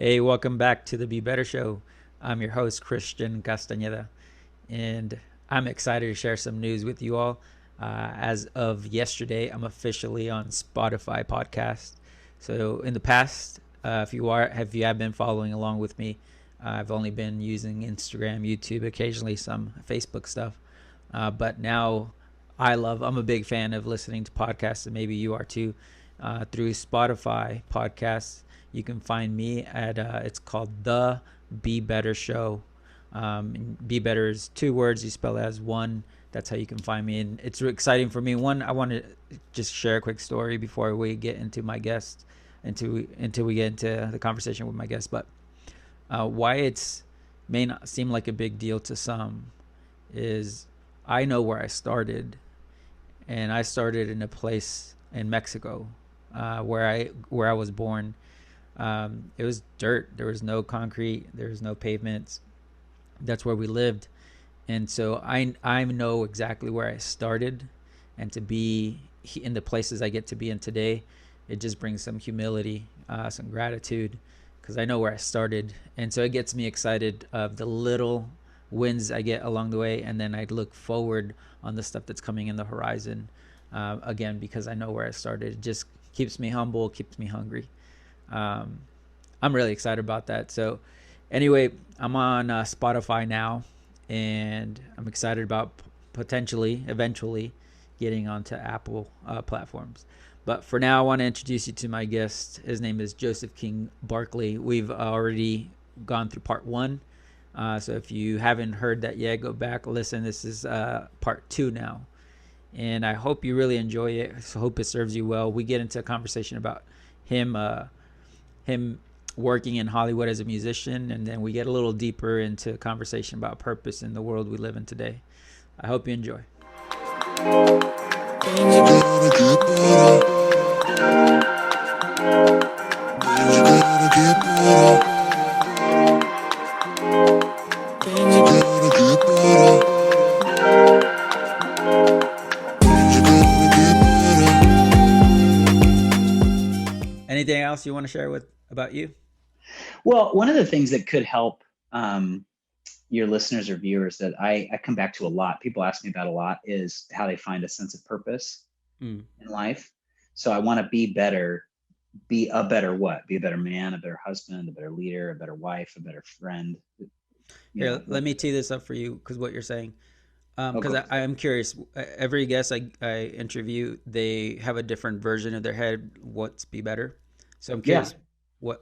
Hey, welcome back to the Be Better Show. I'm your host, Christian Castañeda, and I'm excited to share some news with you all. As of yesterday, I'm officially on Spotify podcast. So in the past, if you have been following along with me, I've only been using Instagram, YouTube, occasionally some Facebook stuff. But now I'm a big fan of listening to podcasts, and maybe you are too, through Spotify podcasts. You can find me at, it's called The Be Better Show. Be Better is two words. You spell it as one. That's how you can find me. And it's exciting for me. One, I want to just share a quick story before we get into my guest, until we get into the conversation with my guest. But why it's may not seem like a big deal to some is I know where I started, and I started in a place in Mexico, where I was born. It was dirt. There was no concrete. There was no pavements. That's where we lived, and so I know exactly where I started, and to be in the places I get to be in today, it just brings some humility, some gratitude, because I know where I started, and so it gets me excited of the little wins I get along the way, and then I look forward on the stuff that's coming in the horizon. Again, because I know where I started, it just keeps me humble, keeps me hungry. Um, I'm really excited about that. So, anyway, I'm on Spotify now, and I'm excited about potentially, eventually, getting onto Apple platforms. But for now, I want to introduce you to my guest. His name is Joseph King Barkley. We've already gone through part one. So if you haven't heard that yet, go back, listen. This is part two now. And I hope you really enjoy it. I hope it serves you well. We get into a conversation about him him working in Hollywood as a musician, and then we get a little deeper into a conversation about purpose in the world we live in today. I hope you enjoy. Anything else you want to share with about you? Well, one of the things that could help um, your listeners or viewers that I come back to a lot, people ask me about a lot, is how they find a sense of purpose Mm. in life. So I want to be better, be a better what? Be a better man, a better husband, a better leader, a better wife, a better friend. You Here, know, let what? me tee this up for you, because what you're saying. Oh, Because go I for it. am curious. Every guest I interview, they have a different version of their head. What's be better? So I'm Yeah, curious.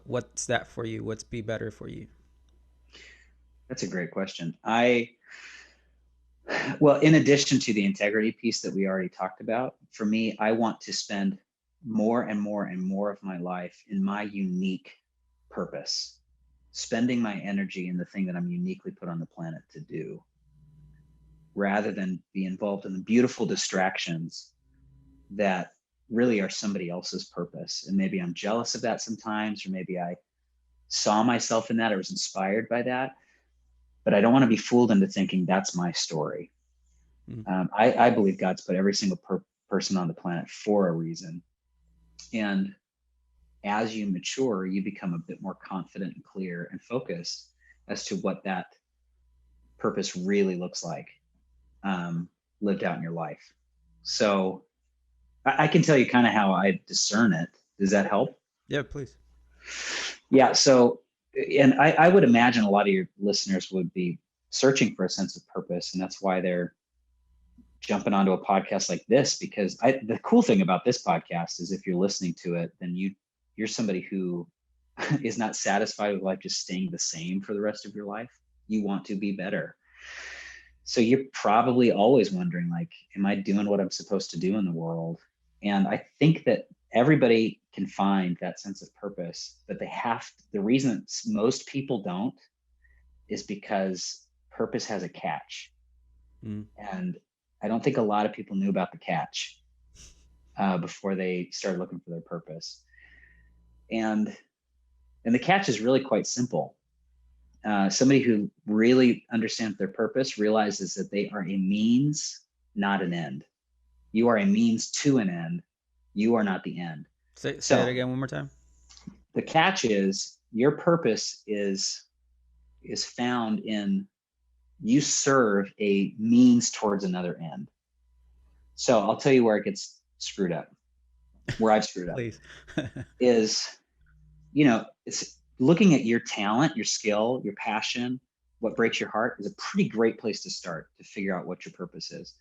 What's that for you? What's be better for you? that's a great question. Well, in addition to the integrity piece that we already talked about, for me, I want to spend more and more and more of my life in my unique purpose, spending my energy in the thing that I'm uniquely put on the planet to do, rather than be involved in the beautiful distractions that really are somebody else's purpose. And maybe I'm jealous of that sometimes, or maybe I saw myself in that or was inspired by that. But I don't want to be fooled into thinking that's my story. Mm. I believe God's put every single person on the planet for a reason. And as you mature, you become a bit more confident and clear and focused as to what that purpose really looks like, um, lived out in your life. So I can tell you kind of how I discern it. Does that help? Yeah, please. Yeah. So, and I would imagine a lot of your listeners would be searching for a sense of purpose, and that's why they're jumping onto a podcast like this. Because the cool thing about this podcast is if you're listening to it, then you're somebody who is not satisfied with life just staying the same for the rest of your life. You want to be better. So you're probably always wondering, like, am I doing what I'm supposed to do in the world? And I think that everybody can find that sense of purpose, but the reason most people don't is because purpose has a catch. Mm. And I don't think a lot of people knew about the catch before they started looking for their purpose. And and the catch is really quite simple. Somebody who really understands their purpose realizes that they are a means, not an end. You are a means to an end. You are not the end. Say it So again one more time. the catch is Your purpose is found in you serve a means towards another end. So I'll tell you where it gets screwed up, where I've screwed up Please. is, it's looking at your talent, your skill, your passion, what breaks your heart is a pretty great place to start to figure out what your purpose is.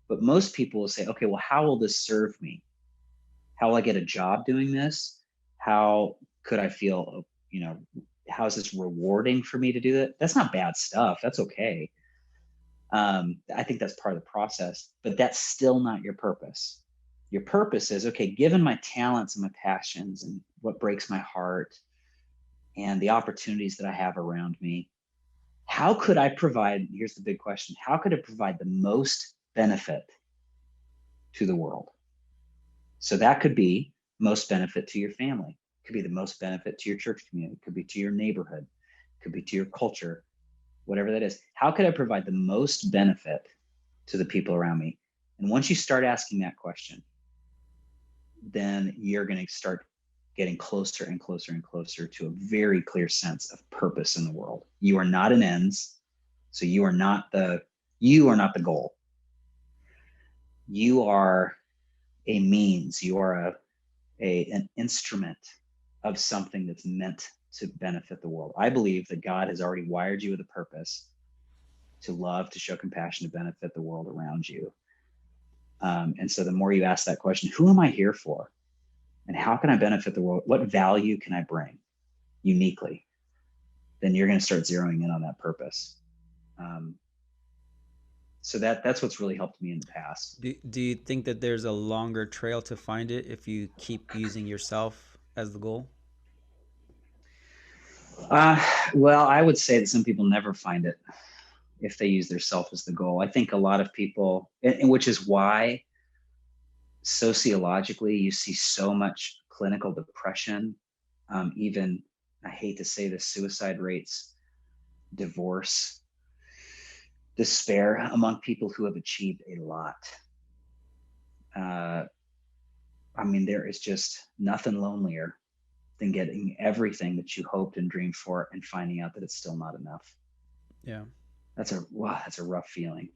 But most people will say, okay, well, how will this serve me? How will I get a job doing this? How could I feel, how is this rewarding for me to do that? That's not bad stuff. That's okay. I think that's part of the process, but that's still not your purpose. Your purpose is, okay, given my talents and my passions and what breaks my heart and the opportunities that I have around me, how could I provide? Here's the big question: how could I provide the most benefit to the world? So that could be most benefit to your family, it could be the most benefit to your church community, it could be to your neighborhood, it could be to your culture, whatever that is. How could I provide the most benefit to the people around me? And once you start asking that question, then you're going to start getting closer and closer and closer to a very clear sense of purpose in the world. You are not an ends, so you are not the goal. You are a means. You are an instrument of something that's meant to benefit the world. I believe that God has already wired you with a purpose to love, to show compassion, to benefit the world around you. And so the more you ask that question, who am I here for? And how can I benefit the world? What value can I bring uniquely? Then you're going to start zeroing in on that purpose. So that's what's really helped me in the past. Do you think that there's a longer trail to find it if you keep using yourself as the goal? Uh, well, I would say that some people never find it if they use their self as the goal. I think a lot of people, and which is why sociologically you see so much clinical depression, even, I hate to say this, suicide rates, divorce, despair among people who have achieved a lot. Uh, I mean, there is just nothing lonelier than getting everything that you hoped and dreamed for and finding out that it's still not enough. Yeah. That's a rough feeling.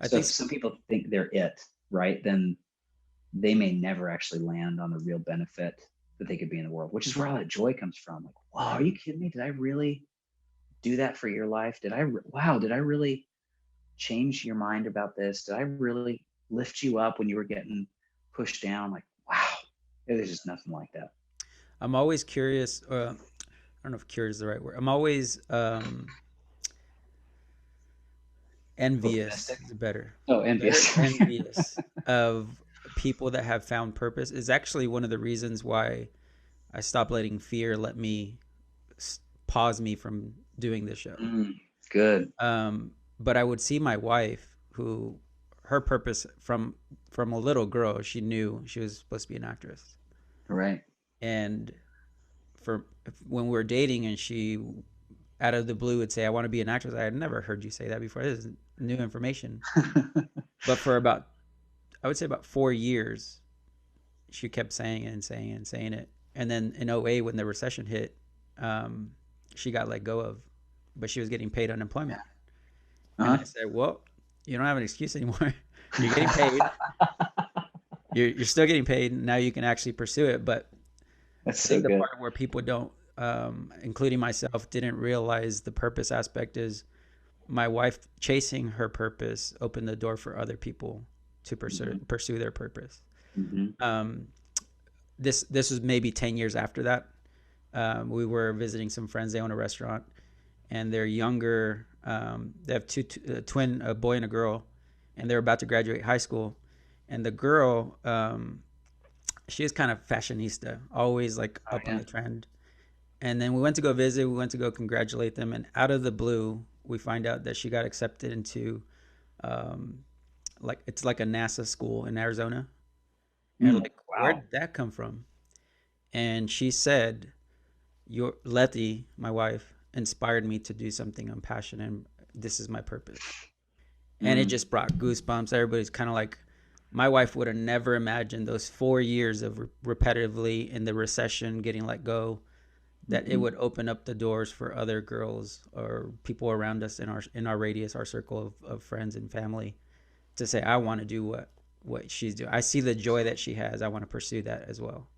I So think if some people think they're it, right, then they may never actually land on the real benefit that they could be in the world, which is where all that joy comes from. Like, wow, are you kidding me? Did I really do that for your life? Wow, did I really change your mind about this? Did I really lift you up when you were getting pushed down? Like, wow, there's just nothing like that. I'm always curious. I don't know if curious is the right word. I'm always envious Optimistic. is better. Oh, Very envious. envious of people that have found purpose. Is actually one of the reasons why I stopped letting fear let me pause me from doing this show. Good. But I would see my wife, who her purpose from a little girl, she knew she was supposed to be an actress, Right. and for when we were dating, and she out of the blue would say, "I want to be an actress." I had never heard you say that before. This is new information. But for about, I would say about 4 years, she kept saying it and saying it and saying it. And then in '08, when the recession hit, she got let go of, but she was getting paid unemployment. And I Uh-huh. said, well, you don't have an excuse anymore. You're getting paid. You're still getting paid. Now you can actually pursue it. But That's I so think the good. part where people don't, including myself, didn't realize the purpose aspect is my wife chasing her purpose opened the door for other people to Mm-hmm. pursue their purpose. Mm-hmm. Um, this was maybe 10 years after that. We were visiting some friends. They own a restaurant, and they're younger. They have twin, a boy and a girl, and they're about to graduate high school. And the girl, she is kind of fashionista, always like Oh up on yeah. the trend. And then we went to go visit. We went to go congratulate them, and out of the blue, we find out that she got accepted into, um, like it's like a NASA school in Arizona. And like, where Wow. did that come from? And she said, "Your Letty, my wife, inspired me to do something I'm passionate, and this is my purpose." And it Mm. just brought goosebumps. Everybody's kind of like, my wife would have never imagined those 4 years of repetitively in the recession getting let go, that it would open up the doors for other girls or people around us in our radius, our circle of friends and family, to say, I want to do what she's doing. I see the joy that she has. I want to pursue that as well.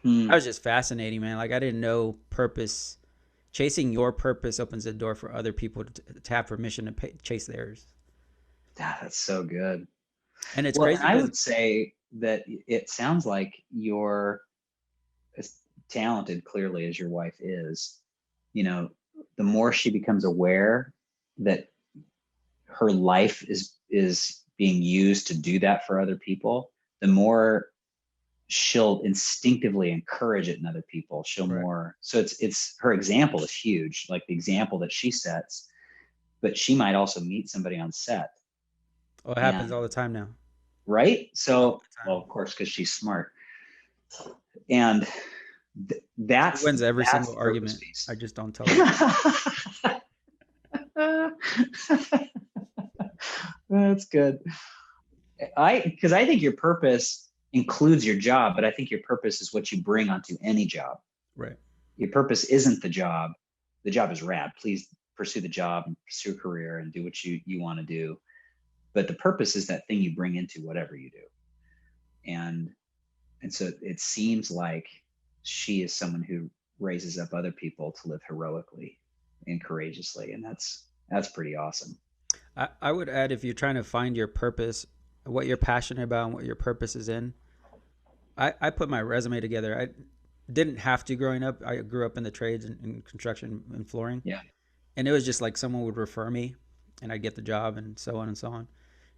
That Mm. was just fascinating, man. Like, I didn't know purpose. Chasing your purpose opens the door for other people to have permission to chase theirs. Ah, that's so good. And it's Well, and crazy I because, would say that it sounds like you're as talented, clearly, as your wife is. You know, the more she becomes aware that her life is being used to do that for other people, the more she'll instinctively encourage it in other people. She'll right. more, so it's her example is huge, like the example that she sets, but she might also meet somebody on set. Oh, it happens And all the time now. right, All so the well, time. of course, because she's smart. And She that's wins every that's single the purpose argument. I piece. just don't tell her. That's good. I because I think your purpose includes your job, but I think your purpose is what you bring onto any job. Right. Your purpose isn't the job. The job is rad. Please pursue the job and pursue a career and do what you want to do. But the purpose is that thing you bring into whatever you do. And and so it seems like she is someone who raises up other people to live heroically and courageously. And that's pretty awesome. I would add, if you're trying to find your purpose, what you're passionate about and what your purpose is in, I put my resume together. I didn't have to growing up. I grew up in the trades and construction and flooring. Yeah. And it was just like someone would refer me and I'd get the job and so on and so on.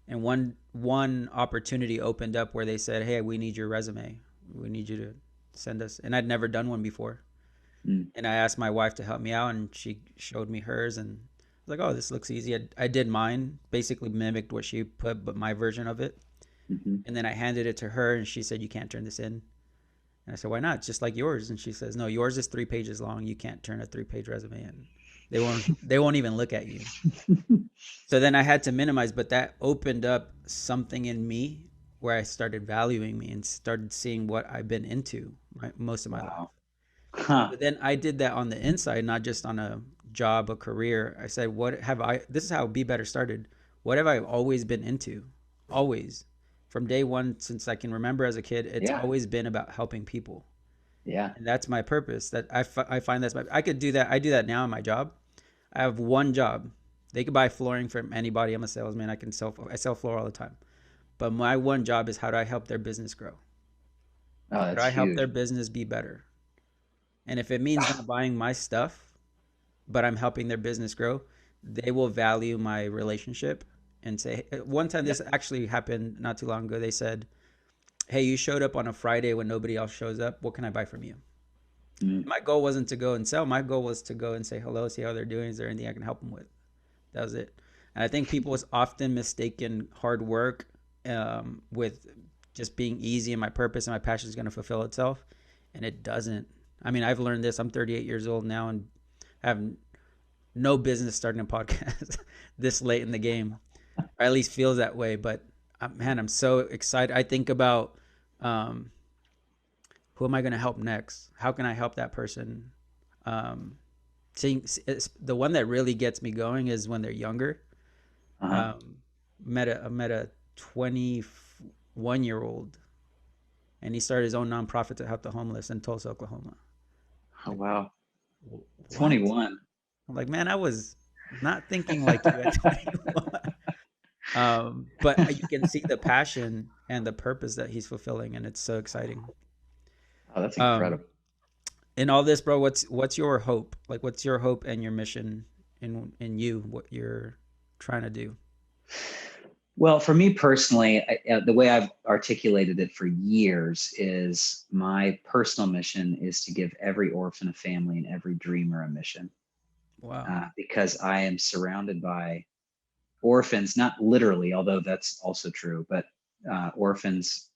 And one opportunity opened up where they said, "Hey, we need your resume. We need you to send us." And I'd never done one before. Mm. And I asked my wife to help me out, and she showed me hers, and I was like, "Oh, this looks easy." I did mine, basically mimicked what she put, but my version of it. Mm-hmm. And then I handed it to her, and she said, "You can't turn this in." And I said, "Why not? It's just like yours." And she says, "No, yours is 3 pages long. You can't turn a 3 page resume in. They won't even look at you." So then I had to minimize, but that opened up something in me where I started valuing me and started seeing what I've been into most of my life. Wow. Huh. But then I did that on the inside, not just on a job, a career. I said, what have I, this is how Be Better started. What have I always been into? Always. From day one, since I can remember as a kid, it's Yeah. always been about helping people. Yeah. And that's my purpose. I find I could do that. I do that now in my job. I have one job. They could buy flooring from anybody. I'm a salesman. I sell floor all the time. But my one job is, how do I help their business grow? Oh, How do that's I help their huge. business be better? And if it means not buying my stuff, but I'm helping their business grow, they will value my relationship and say, one time Yep. this actually happened not too long ago. They said, "Hey, you showed up on a Friday when nobody else shows up. What can I buy from you?" Mm. My goal wasn't to go and sell. My goal was to go and say hello, see how they're doing. Is there anything I can help them with? That was it. And I think people often mistaken hard work with just being easy, and my purpose and my passion is going to fulfill itself. And it doesn't. I mean, I've learned this. I'm 38 years old now and have no business starting a podcast this late in the game, or at least feels that way. But man, I'm so excited. I think about um, who am I going to help next? How can I help that person? Um, seeing the one that really gets me going is when they're younger. Uh-huh. Um, met a 21-year old, and he started his own nonprofit to help the homeless in Tulsa, Oklahoma. Oh, Like, wow. what? 21. I'm like, man, I was not thinking like you at 21. But you can see the passion and the purpose that he's fulfilling, and it's so exciting. Oh, that's Um, incredible. in all this, bro, what's your hope? Like, what's your hope and your mission in you? What you're trying to do? Well, for me personally, the way I've articulated it for years is my personal mission is to give every orphan a family and every dreamer a mission. Wow. Because I am surrounded by orphans, not literally, although that's also true, but orphans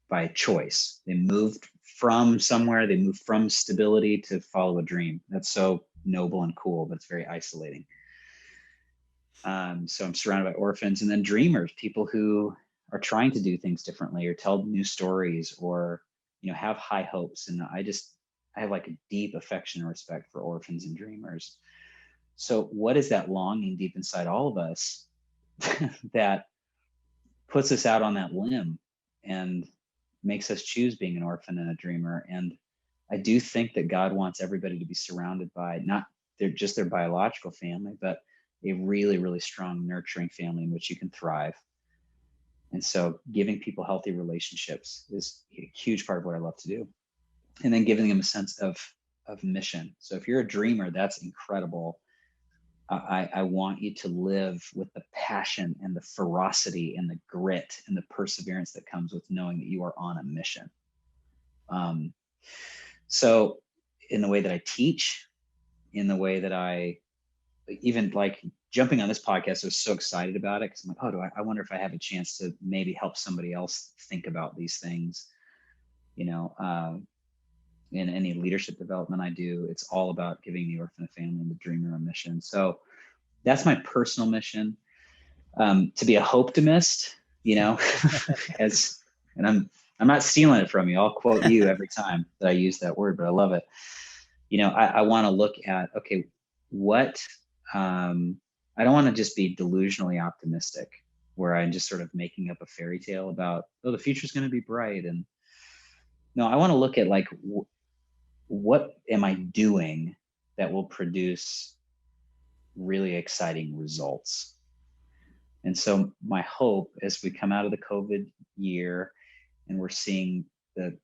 by choice. They moved from somewhere, they moved from stability to follow a dream. That's so noble and cool, but it's very isolating. So I'm surrounded by orphans and then dreamers, people who are trying to do things differently or tell new stories or have high hopes. And I have like a deep affection and respect for orphans and dreamers. So what is that longing deep inside all of us that puts us out on that limb and makes us choose being an orphan and a dreamer? And I do think that God wants everybody to be surrounded by not just their biological family, but a really, really strong, nurturing family in which you can thrive. And so giving people healthy relationships is a huge part of what I love to do. And then giving them a sense of mission. So if you're a dreamer, that's incredible. I want you to live with the passion and the ferocity and the grit and the perseverance that comes with knowing that you are on a mission. So in the way that I teach, in the way that I even like jumping on this podcast, I was so excited about it because I'm like, oh, I wonder if I have a chance to maybe help somebody else think about these things. You know, in any leadership development I do, it's all about giving the orphan a family and the dreamer a mission. So that's my personal mission. To be a hope-timist, you know, as and I'm not stealing it from you. I'll quote you every time that I use that word, but I love it. You know, I want to look at, okay, what I don't want to just be delusionally optimistic where I'm just sort of making up a fairy tale about, oh, the future's going to be bright. And no, I want to look at like, what am I doing that will produce really exciting results? And so my hope as we come out of the COVID year and we're seeing the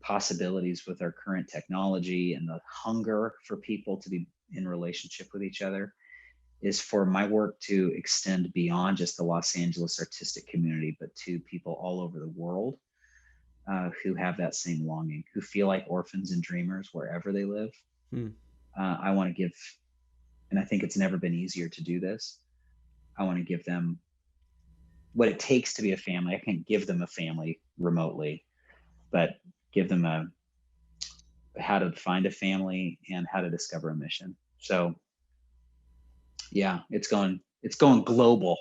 possibilities with our current technology and the hunger for people to be in relationship with each other is for my work to extend beyond just the Los Angeles artistic community, but to people all over the world who have that same longing, who feel like orphans and dreamers wherever they live. I want to give, and I think it's never been easier to do this. I want to give them what it takes to be a family. I can't give them a family remotely, but give them a how to find a family and how to discover a mission. So yeah, it's going global.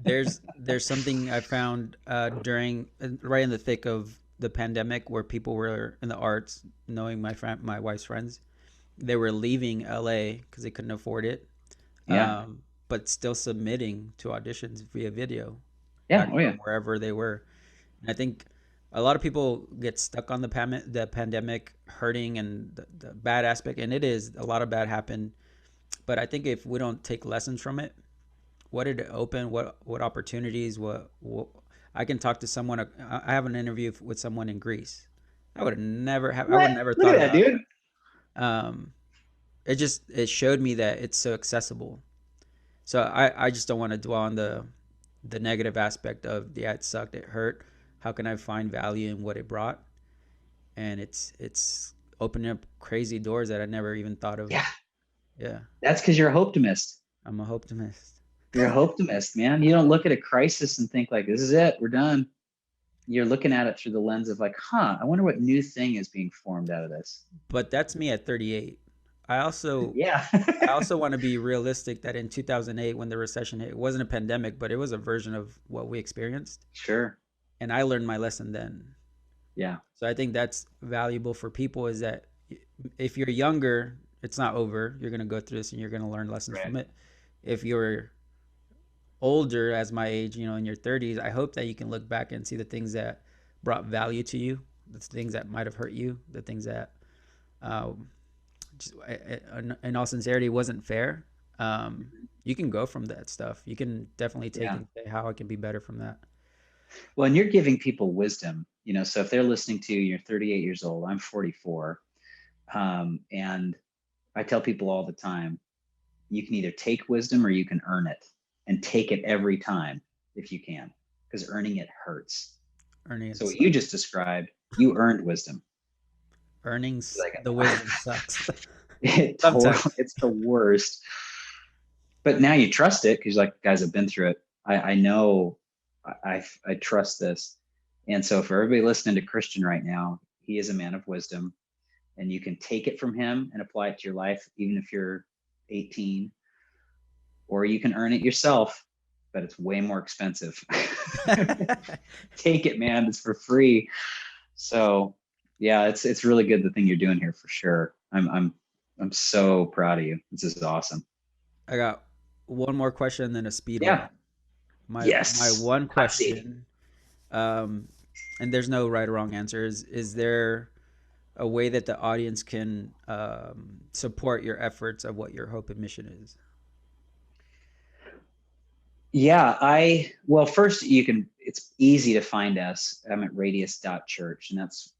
There's something I found during right in the thick of the pandemic where people were in the arts, knowing my wife's friends, they were leaving LA because they couldn't afford it, Yeah. but still submitting to auditions via video Yeah. back Oh yeah. from wherever they were. And I think a lot of people get stuck on the pandemic hurting and the bad aspect, and it is a lot of bad happened. But I think if we don't take lessons from it, what did it open? What opportunities? What I can talk to someone. I have an interview with someone in Greece. I would What? never Look thought at that, about dude. it. It showed me that it's so accessible. So I just don't want to dwell on the negative aspect of, yeah, it sucked, it hurt. How can I find value in what it brought? And it's opening up crazy doors that I never even thought of. Yeah. Yeah, That's because you're a optimist. I'm a optimist. You're a optimist, man. You don't look at a crisis and think like, this is it, we're done. You're looking at it through the lens of like, huh, I wonder what new thing is being formed out of this. But that's me at 38. I also Yeah. I also want to be realistic that in 2008, when the recession hit, it wasn't a pandemic, but it was a version of what we experienced. Sure. And I learned my lesson then. Yeah. So I think that's valuable for people, is that if you're younger, it's not over. You're going to go through this and you're going to learn lessons Right. from it. If you're older, as my age, in your 30s, I hope that you can look back and see the things that brought value to you, the things that might have hurt you, the things that, um, just in all sincerity, wasn't fair. You can go from that stuff. You can definitely take Yeah. and say how I can be better from that. Well, and you're giving people wisdom, so if they're listening to you, you're 38 years old, I'm 44. And I tell people all the time, you can either take wisdom or you can earn it, and take it every time if you can, because earning it hurts. Earning it So what you sucks. just described, you earned wisdom. Earnings, Like the wisdom sucks. totally, Sometimes. it's the worst. But now you trust it because, like, guys, I've been through it. I know, I trust this. And so for everybody listening to Christian right now, he is a man of wisdom, and you can take it from him and apply it to your life, even if you're 18, or you can earn it yourself, but it's way more expensive. Take it, man. It's for free. So Yeah, it's really good the thing you're doing here for sure. I'm so proud of you. This is awesome. I got one more question, then a speed Yeah. round. My Yes. one Hot seat. question, um, and there's no right or wrong answer. Is there a way that the audience can support your efforts of what your hope and mission is? Yeah, well, first it's easy to find us. I'm at radius.church, and that's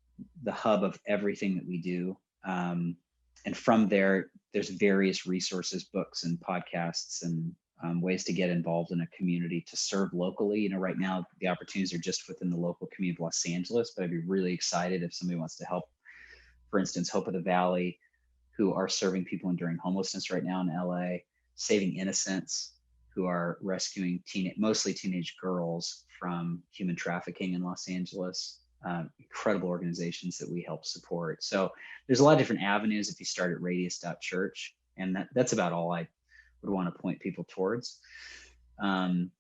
the hub of everything that we do. Um, and from there, there's various resources, books and podcasts and ways to get involved in a community to serve locally. Right now the opportunities are just within the local community of Los Angeles, but I'd be really excited if somebody wants to help. For instance, Hope of the Valley, who are serving people enduring homelessness right now in LA, Saving Innocents, who are rescuing mostly teenage girls from human trafficking in Los Angeles. Incredible organizations that we help support. So there's a lot of different avenues if you start at radius.church, and that's about all I would want to point people towards. And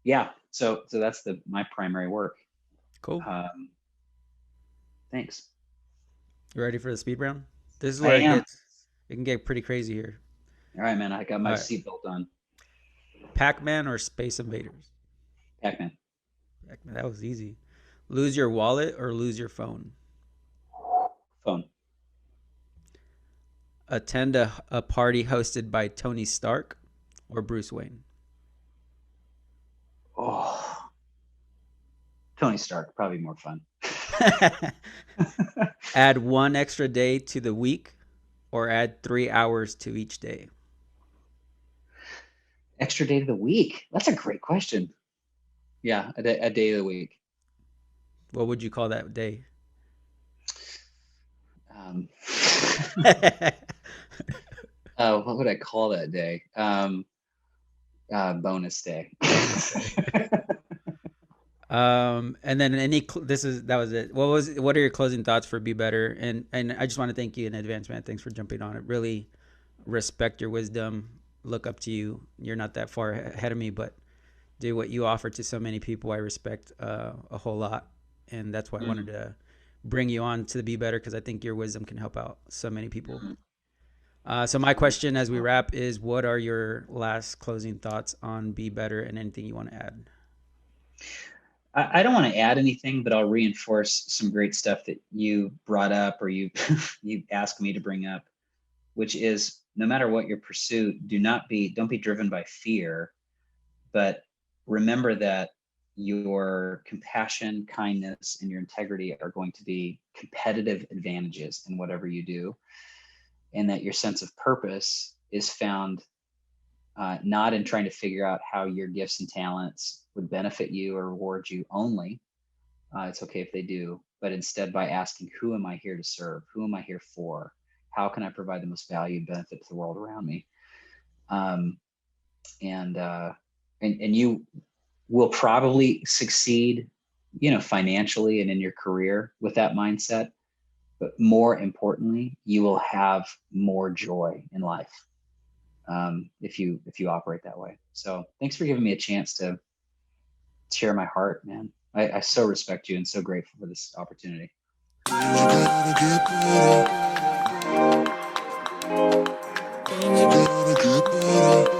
yeah, so that's my primary work. Cool. Um, thanks. You ready for the speed round? This is I where am. it can get pretty crazy here. All right, man. I got All my right, seatbelt on. Pac-Man or Space Invaders? Pac-Man. Pac-Man, that was easy. Lose your wallet or lose your phone? Phone. Attend a party hosted by Tony Stark or Bruce Wayne? Oh, Tony Stark, probably more fun. Add one extra day to the week or add 3 hours to each day? Extra day of the week. That's a great question. Yeah, a day of the week. What would you call that day? Um, what would I call that day? Bonus day. Bonus day. And then that was it. What are your closing thoughts for Be Better? And I just want to thank you in advance, man. Thanks for jumping on it. Really respect your wisdom. Look up to you. You're not that far ahead of me, but do what you offer to so many people. I respect a whole lot, and that's why I wanted Mm, to bring you on to the Be Better, because I think your wisdom can help out so many people. mm. So my question as we wrap is, what are your last closing thoughts on Be Better and anything you want to add? I don't want to add anything, but I'll reinforce some great stuff that you brought up or you you asked me to bring up, which is no matter what your pursuit, don't be driven by fear, but remember that your compassion, kindness, and your integrity are going to be competitive advantages in whatever you do, and that your sense of purpose is found not in trying to figure out how your gifts and talents would benefit you or reward you only. It's okay if they do, but instead by asking, who am I here to serve? Who am I here for? How can I provide the most value and benefit to the world around me? Um, and, uh, and you will probably succeed, financially and in your career with that mindset. But more importantly, you will have more joy in life if you operate that way. So thanks for giving me a chance to share my heart, man. I so respect you and so grateful for this opportunity. You gotta get better.